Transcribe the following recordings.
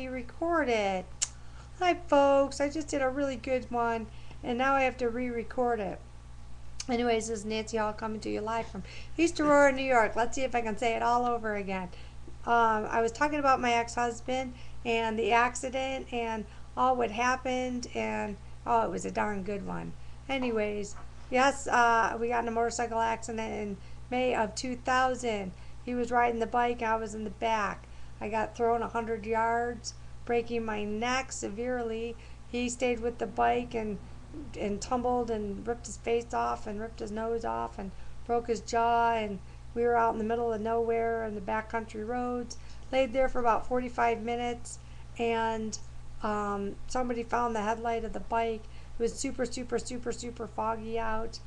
you record it. Hi folks, I just did a really good one and now I have to re-record it. Anyways, this is Nancy Hall coming to you live from East Aurora, New York. Let's see if I can say it all over again. I was talking about my ex-husband and the accident and all what happened, and oh, it was a darn good one. Anyways, yes, we got in a motorcycle accident in May of 2000. He was riding the bike, I was in the back. I got thrown 100 yards, breaking my neck severely. He stayed with the bike and tumbled and ripped his face off and ripped his nose off and broke his jaw, and we were out in the middle of nowhere in the backcountry roads, laid there for about 45 minutes, and somebody found the headlight of the bike. It was super foggy out.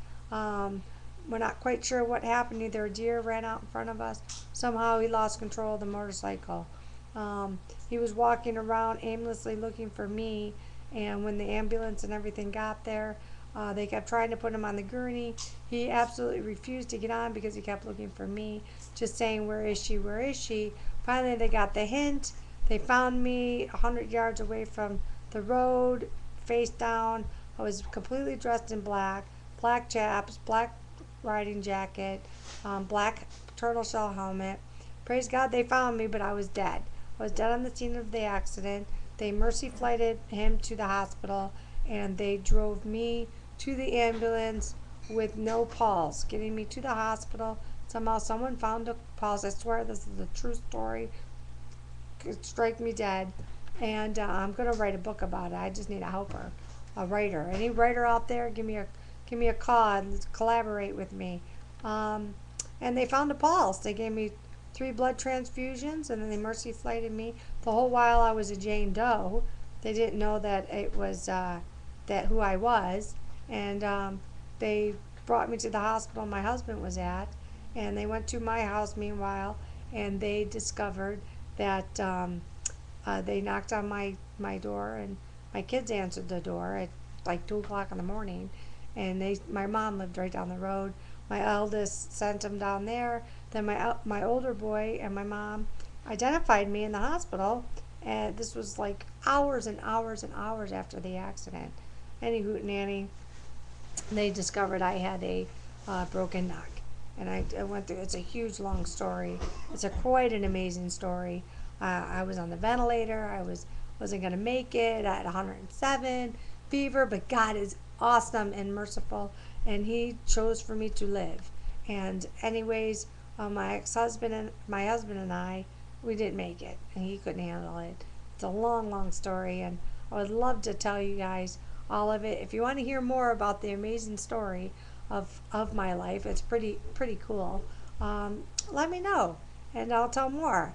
We're not quite sure what happened. Either a deer ran out in front of us. Somehow he lost control of the motorcycle. He was walking around aimlessly looking for me, and when the ambulance and everything got there, they kept trying to put him on the gurney. He absolutely refused to get on because he kept looking for me, just saying, "Where is she? Where is she?" Finally, they got the hint. They found me 100 yards away from the road, face down. I was completely dressed in black, black chaps, black riding jacket, black turtle shell helmet. Praise God they found me, but I was dead. I was dead on the scene of the accident. They mercy flighted him to the hospital, and they drove me to the ambulance with no pulse, getting me to the hospital. Somehow someone found a pulse. I swear this is a true story. Could strike me dead. And I'm going to write a book about it. I just need a helper, a writer. Any writer out there, give me a call and collaborate with me. And they found a pulse. They gave me 3 blood transfusions, and then they mercy flighted me. The whole while I was a Jane Doe. They didn't know that it was that who I was, and they brought me to the hospital my husband was at, and they went to my house meanwhile, and they discovered that they knocked on my door, and my kids answered the door at like 2 o'clock in the morning, and my mom lived right down the road. My eldest sent them down there. Then my older boy and my mom identified me in the hospital, and this was like hours and hours and hours after the accident. Any hoot nanny, they discovered I had a broken neck, and I went through. It's a huge long story. It's quite an amazing story. I was on the ventilator. Wasn't gonna make it. I had 107 fever, but God is awesome and merciful, and He chose for me to live. And anyways, my ex-husband and my husband and I, we didn't make it, and he couldn't handle it. It's a long story, and I would love to tell you guys all of it. If you want to hear more about the amazing story of my life, it's pretty cool. Let me know, and I'll tell more.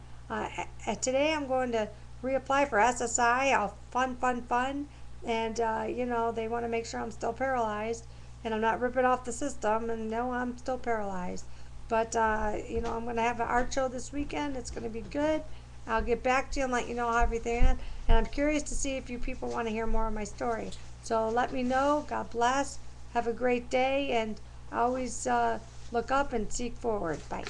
Today I'm going to reapply for SSI. Fun, and they want to make sure I'm still paralyzed, and I'm not ripping off the system, and no, I'm still paralyzed. But, I'm going to have an art show this weekend. It's going to be good. I'll get back to you and let you know how everything is. And I'm curious to see if you people want to hear more of my story. So let me know. God bless. Have a great day. And always look up and seek forward. Bye.